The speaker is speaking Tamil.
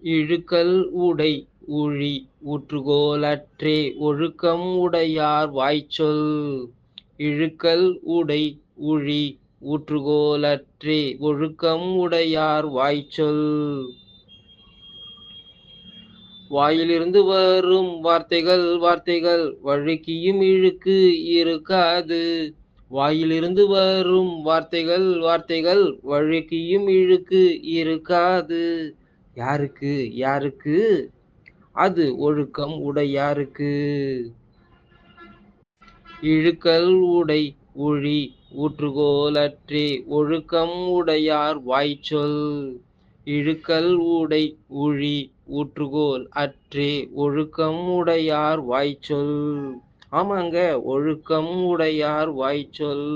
இழுக்கல் உடை ஊழி ஊற்றுகோல் அற்றே ஒழுக்கம் உடையார் வாய்ச்சொல். இழுக்கல் உடை ஊழி ஊற்றுகோல் அற்றே ஒழுக்கம் உடையார் வாய்ச்சொல். வாயிலிருந்து வரும் வார்த்தைகள் வார்த்தைகள் வழுக்கியும் இழுக்கு இருக்காது. வாயிலிருந்து வரும் வார்த்தைகள் வார்த்தைகள் வழுக்கியும் இழுக்கு இருக்காது. யாருக்கு யாருக்கு? அது ஒழுக்கம் உடையாருக்கு. இழுக்கல் உடை ஊழி ஊற்றுகோல் அற்றே ஒழுக்கம் உடையார் வாய்ச்சொல். இழுக்கல் உடை ஊழி ஊற்றுகோல் அற்றே ஒழுக்கம் உடையார் வாய்ச்சொல். ஆமாங்க, ஒழுக்கம் உடையார் வாய்ச்சொல்.